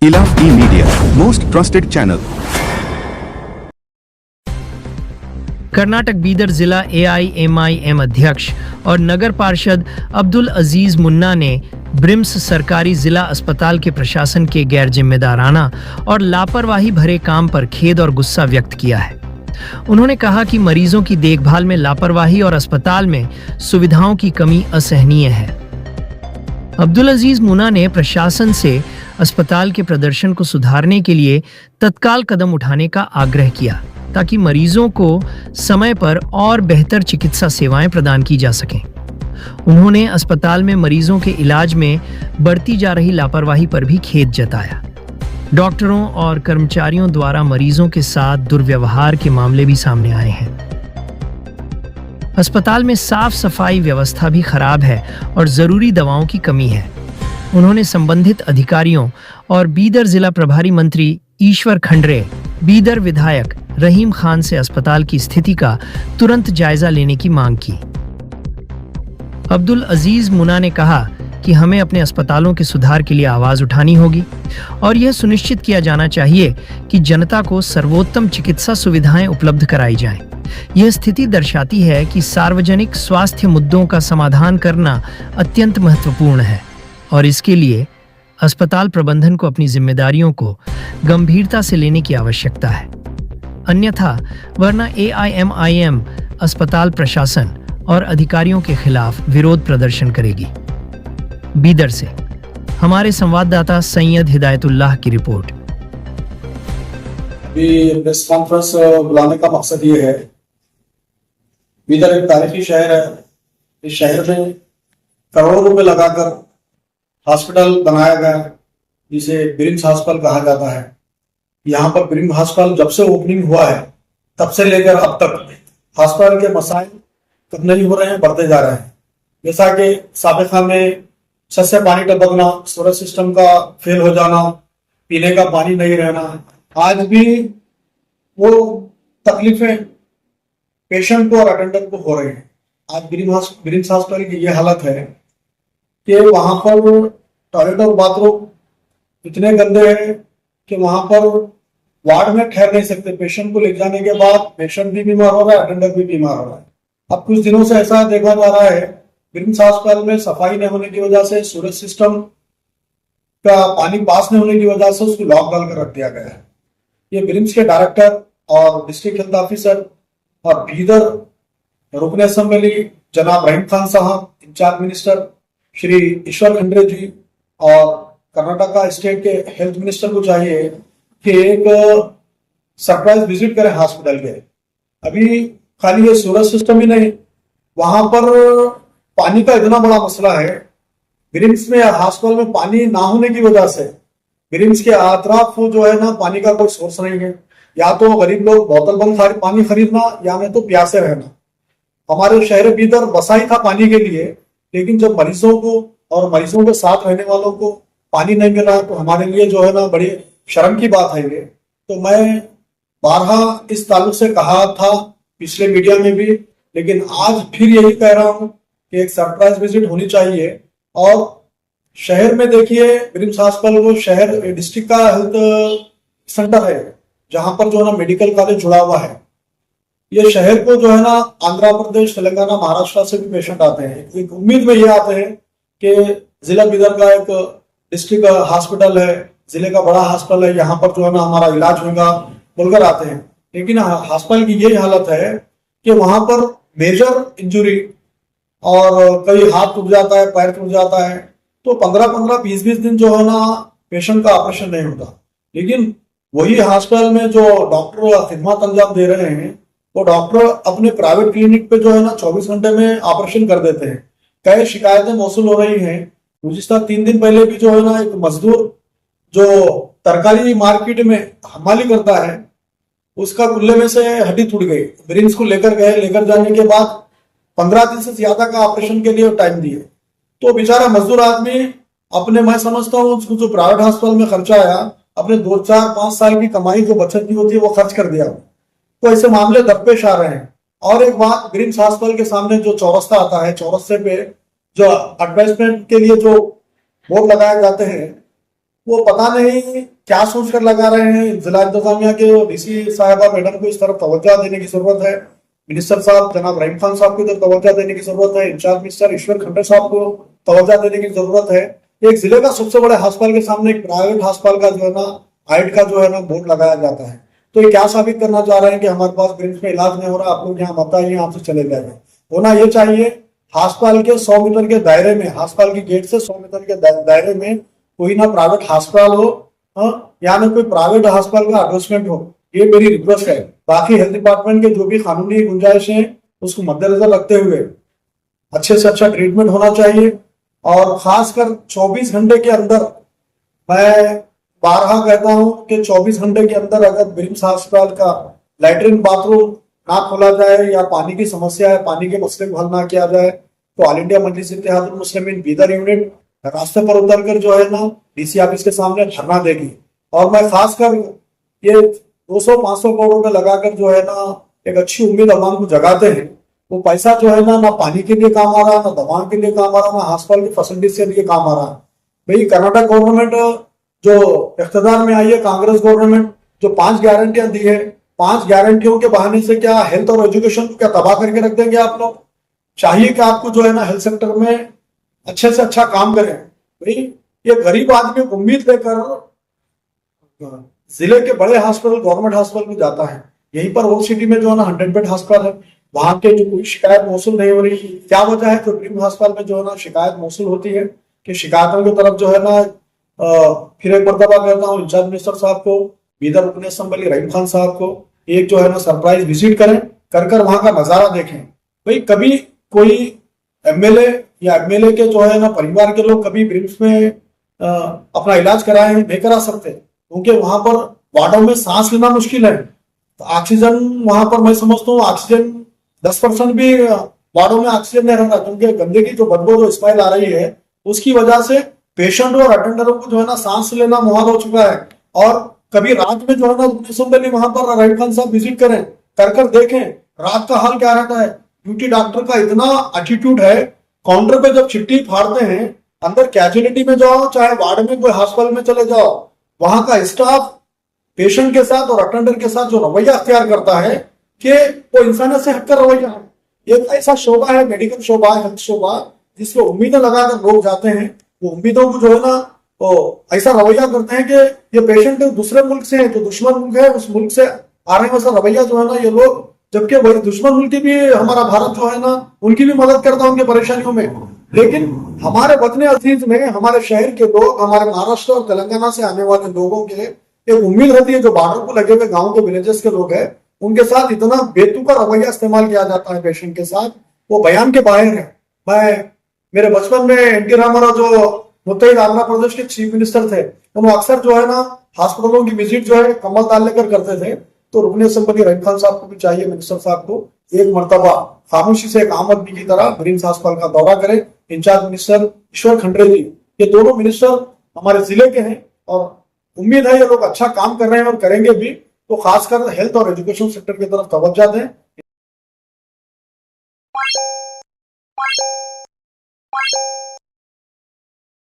इलाफ ई media, most trusted channel. Karnataka Bidar जिला AIMIM अध्यक्ष और नगर पार्षद अब्दुल अजीज मुन्ना ने ब्रिम्स सरकारी जिला अस्पताल के प्रशासन के गैर जिम्मेदाराना और लापरवाही भरे काम पर खेद और गुस्सा व्यक्त किया है। उन्होंने कहा कि मरीजों की देखभाल में लापरवाही और अस्पताल में सुविधाओं की कमी असहनीय है। अब्दुल अजीज मुन्ना ने प्रशासन से अस्पताल के प्रदर्शन को सुधारने के लिए तत्काल कदम उठाने का आग्रह किया ताकि मरीजों को समय पर और बेहतर चिकित्सा सेवाएं प्रदान की जा सकें। उन्होंने अस्पताल में मरीजों के इलाज में बढ़ती जा रही लापरवाही पर भी खेद जताया। डॉक्टरों और कर्मचारियों द्वारा मरीजों के साथ दुर्व्यवहार के मामले भी सामने आए हैं। अस्पताल में साफ सफाई व्यवस्था भी खराब है और जरूरी दवाओं की कमी है। उन्होंने संबंधित अधिकारियों और बीदर जिला प्रभारी मंत्री ईश्वर खंडरे, बीदर विधायक रहीम खान से अस्पताल की स्थिति का तुरंत जायजा लेने की मांग की। अब्दुल अजीज मुन्ना ने कहा कि हमें अपने अस्पतालों के सुधार के लिए आवाज उठानी होगी और यह सुनिश्चित किया जाना चाहिए कि जनता को सर्वोत्तम चिकित्सा सुविधाएं उपलब्ध कराई जाएं। यह स्थिति दर्शाती है कि सार्वजनिक स्वास्थ्य मुद्दों का समाधान करना अत्यंत महत्वपूर्ण है और इसके लिए अस्पताल प्रबंधन को अपनी जिम्मेदारियों को गंभीरता से लेने की आवश्यकता है। अन्यथा वरना AIMIM अस्पताल प्रशासन और अधिकारियों के खिलाफ विरोध प्रदर्शन करेगी। बीदर से हमारे संवाददाता सैयद हिदायतुल्लाह की रिपोर्ट। अभी प्रेस कॉन्फ्रेंस बुलाने का मकसद ये है, बीदर एक तारीखी शहर है। इस शहर में करोड़ों रुपए लगाकर हॉस्पिटल बनाया गया जिसे ब्रिम्स हॉस्पिटल कहा जाता है। यहाँ पर ब्रिम्स हॉस्पिटल जब से ओपनिंग हुआ है तब से लेकर अब तक हॉस्पिटल के मसाइल कम नहीं हो रहे हैं, बढ़ते जा रहे हैं। जैसा कि साबिका में छत से पानी टपकना, सीवरेज सिस्टम का फेल हो जाना, पीने का पानी नहीं रहना, आज भी वो तकलीफें पेशेंट को और अटेंडेंट को हो रही हैं। आज ब्रिम्स हॉस्पिटल की ये हालत है कि वहां पर टॉयलेट और बाथरूम इतने गंदे हैं कि वहां पर वार्ड में ठहर नहीं सकते। पेशेंट को ले जाने के बाद पेशेंट भी बीमार हो रहा है, अटेंडेंट भी बीमार हो रहा है। अब कुछ दिनों से ऐसा देखा जा रहा है, ब्रिम्स अस्पताल में सफाई नहीं होने की वजह से, सीवरेज सिस्टम का पानी पास नहीं होने की वजह से उसको लॉक डाल कर रख दिया गया है। ये ब्रिम्स के डायरेक्टर और डिस्ट्रिक्ट हेल्थ ऑफिसर और बीदर रुकन असेंबली जनाब रहीम खान साहब, इंचार्ज मिनिस्टर श्री ईश्वर खंडरे जी और कर्नाटका स्टेट के हेल्थ मिनिस्टर को चाहिए कि एक सरप्राइज विजिट करें हॉस्पिटल के। अभी खाली ये सीवरेज सिस्टम ही नहीं, वहां पर पानी का इतना बड़ा मसला है। ब्रिम्स में हॉस्पिटल में पानी ना होने की वजह से ब्रिम्स के अतराफ जो है ना, पानी का कोई सोर्स नहीं है। या तो गरीब लोग बोतल बंद पानी खरीदना या नहीं तो प्यासे रहना। हमारे शहर बीदर बसा ही था पानी के लिए, लेकिन जब मरीजों को और मरीजों के साथ रहने वालों को पानी नहीं मिला तो हमारे लिए जो है ना बड़ी शर्म की बात है ये। तो मैं बारहा इस ताल्लुक से कहा था पिछले मीडिया में भी, लेकिन आज फिर यही कह रहा हूं कि एक सरप्राइज विजिट होनी चाहिए। और शहर में देखिए, ब्रिम्स हॉस्पिटल वो शहर डिस्ट्रिक्ट का हेल्थ सेंटर है जहां पर जो है ना मेडिकल कॉलेज जुड़ा हुआ है। ये शहर को जो है ना आंध्र प्रदेश, तेलंगाना, महाराष्ट्र से भी पेशेंट आते हैं। एक उम्मीद में ये आते हैं कि जिला बीदर का एक डिस्ट्रिक्ट हॉस्पिटल है, जिले का बड़ा हॉस्पिटल है, यहाँ पर जो है ना हमारा इलाज होगा बोलकर आते हैं। लेकिन हॉस्पिटल की यही हालत है कि वहां पर मेजर इंजुरी और कई हाथ टूट जाता है, पैर टूट जाता है, तो 15-15, 20-20 दिन जो है ना पेशेंट का ऑपरेशन नहीं होता। लेकिन वही हॉस्पिटल में जो डॉक्टर खिदमत अंजाम दे रहे हैं, वो डॉक्टर अपने प्राइवेट क्लिनिक पे जो है ना 24 घंटे में ऑपरेशन कर देते हैं। कई शिकायतें मौसूल हो रही हैं। गुज़िश्ता 3 दिन पहले भी जो है ना एक मजदूर जो तरकारी मार्केट में हमाली करता है, उसका कुल्ले में से हड्डी टूट गई। ब्रिम्स को लेकर गए, लेकर जाने के बाद 15 दिन से ज्यादा का ऑपरेशन के लिए टाइम दिए। तो बेचारा मजदूर आदमी अपने, मैं समझता हूँ उसको जो प्राइवेट हॉस्पिटल में खर्चा आया, अपने 2, 4, 5 साल की कमाई जो बचत की होती है वो खर्च कर दिया। तो ऐसे मामले दरपेश आ रहे हैं। और एक बात, ब्रिम्स हॉस्पिटल के सामने जो चौरस्ता आता है, चौरस्ते पे जो एडवर्टाइजमेंट के लिए जो बोर्ड लगाए जाते हैं, वो पता नहीं क्या सोच कर लगा रहे हैं। जिला इंतजामिया के डीसी साहिबा मैडम को इस तरफ तवज्जो देने की जरूरत है। मिनिस्टर साहब जनाब रहीम खान साहब को इधर तवज्जो देने की जरूरत है। इंचार्ज मिनिस्टर ईश्वर खंडे साहब को तवज्जो देने की जरूरत है। एक जिले का सबसे बड़े अस्पताल के सामने एक प्राइवेट अस्पताल का जो है ना हाइट का जो है ना बोर्ड लगाया जाता है। तो ये क्या साबित करना चाह रहे हैं कि हमारे पास ब्रिम्स में इलाज नहीं हो रहा, आप लोग यहाँ मत आइए, यहाँ से चले जाएंगे। होना ये चाहिए अस्पताल के 100 मीटर के दायरे में, अस्पताल की गेट से 100 मीटर के दायरे में कोई ना प्राइवेट अस्पताल हो, या ना कोई प्राइवेट अस्पताल का एडवर्टाइजमेंट हो। ये मेरी रिक्वेस्ट है। बाकी हेल्थ डिपार्टमेंट के जो भी कानूनी गुंजाइश है उसको मद्देनजर रखते हुए अच्छे से अच्छा ट्रीटमेंट होना चाहिए। और खासकर 24 घंटे के अंदर, मैं बारहा कहता हूं कि 24 घंटे के अंदर अगर ब्रिम्स अस्पताल का लैट्रिन बाथरूम ना खोला जाए या पानी की समस्या है, पानी के मसले को हल ना किया जाए, तो ऑल इंडिया मजलिस इत्तेहादुल मुस्लिमीन बीदर यूनिट रास्ते पर उतरकर जो है ना डीसी ऑफिस के सामने धरना देगी। और मैं खासकर ये 200-500 करोड़ रुपए लगाकर जो है ना एक अच्छी उम्मीद अवाम को जगाते हैं, वो पैसा जो है ना पानी के लिए काम आ रहा, ना दवाओं के लिए काम आ रहा, ना अस्पताल की फैसिलिटीज के लिए काम आ रहा। भाई कर्नाटक गवर्नमेंट जो इख्तियार में आई है, कांग्रेस गवर्नमेंट जो 5 गारंटियां दी है, 5 गारंटियों के बहाने से क्या हेल्थ और एजुकेशन को क्या तबाह करके रख देंगे आप लोग? चाहिए कि आपको जो है ना हेल्थ सेक्टर में अच्छे से अच्छा काम करें। भाई ये गरीब आदमी उम्मीद लेकर जिले के बड़े हॉस्पिटल, गवर्नमेंट हॉस्पिटल में जाता है। यहीं पर ओल्ड सिटी में जो है ना 100 बेड हॉस्पिटल है, वहां के जो कोई शिकायत मौसूल नहीं हो रही। क्या वजह है? तो ब्रिम्स हॉस्पिटल में जो है ना शिकायत मौसूल होती है कि शिकायतों की तरफ जो है ना फिर एक मरतबा कहता हूँ इंचार्ज मिनिस्टर साहब को, बीदर रुकन असम्बली रहीम खान साहब को एक जो है ना सरप्राइज विजिट करें, कर वहां का नजारा देखें। भाई कभी कोई एमएलए या एमएलए के जो है ना परिवार के लोग कभी ब्रिम्स में अपना इलाज कराए नहीं करा सकते, क्योंकि वहां पर वार्डों में सांस लेना मुश्किल है। तो ऑक्सीजन वहां पर मैं समझता हूँ ऑक्सीजन 10% भी वार्डों में ऑक्सीजन नहीं रहता, क्योंकि गंदगी जो बदबू जो स्मेल आ रही है उसकी वजह से पेशेंट और अटेंडरों को जो है ना सांस लेना मुहाल हो चुका है। और कभी रात में जो है ना असम्बली वहां पर रहीम खान साहब विजिट करें, कर देखें रात का हाल क्या रहता है। ड्यूटी डॉक्टर का इतना एटीट्यूड है, काउंटर पे जब चिट्ठी फाड़ते हैं, अंदर कैजुअलिटी में जाओ चाहे वार्ड में कोई हॉस्पिटल में चले जाओ, वहां का स्टाफ पेशेंट के साथ और अटेंडर के साथ जो रवैया अख्तियार करता है कि वो इंसानियत से हटकर रवैया है। एक ऐसा शोबा है, मेडिकल शोबा है, हेल्थ शोबा, जिसको उम्मीदें लगाकर लोग जाते हैं। वो उम्मीदों को जो है ना वो ऐसा रवैया करते हैं कि ये पेशेंट दूसरे मुल्क से है, जो दुश्मन मुल्क है उस मुल्क से आ रहे हैं, वैसा रवैया जो है ना ये लोग, जबकि वही दुश्मन मुल्क की भी हमारा भारत जो है ना उनकी भी मदद करता है उनकी परेशानियों में। लेकिन हमारे वतन अजीज में हमारे शहर के लोग, हमारे महाराष्ट्र और तेलंगाना से आने वाले लोगों के एक उम्मीद रहती है, जो बॉर्डर को लगे हुए गाँव के विलेजेस के लोग हैं, उनके साथ इतना बेतुका रवैया इस्तेमाल किया जाता है पेशेंट के साथ, वो बयान के बाहर है। मैं मेरे बचपन में एनटी रामाराव जो मुत्तहिद आंध्र प्रदेश के चीफ मिनिस्टर थे, उन्होंने अक्सर जो है ना हॉस्पिटलों की विजिट जो है कमल ताल लेकर करते थे। तो रुकन असम्बली रहीम खान साहब को भी चाहिए, मिनिस्टर साहब को, एक मरतबा खामोशी से एक आम आदमी की तरह ब्रिम्स अस्पताल का दौरा करें। इंचार्ज मिनिस्टर ईश्वर खंडरे जी, ये दोनों मिनिस्टर हमारे जिले के हैं और उम्मीद है ये लोग अच्छा काम कर रहे हैं और करेंगे भी। तो खासकर हेल्थ और एजुकेशन सेक्टर की तरफ तवज्जो दें।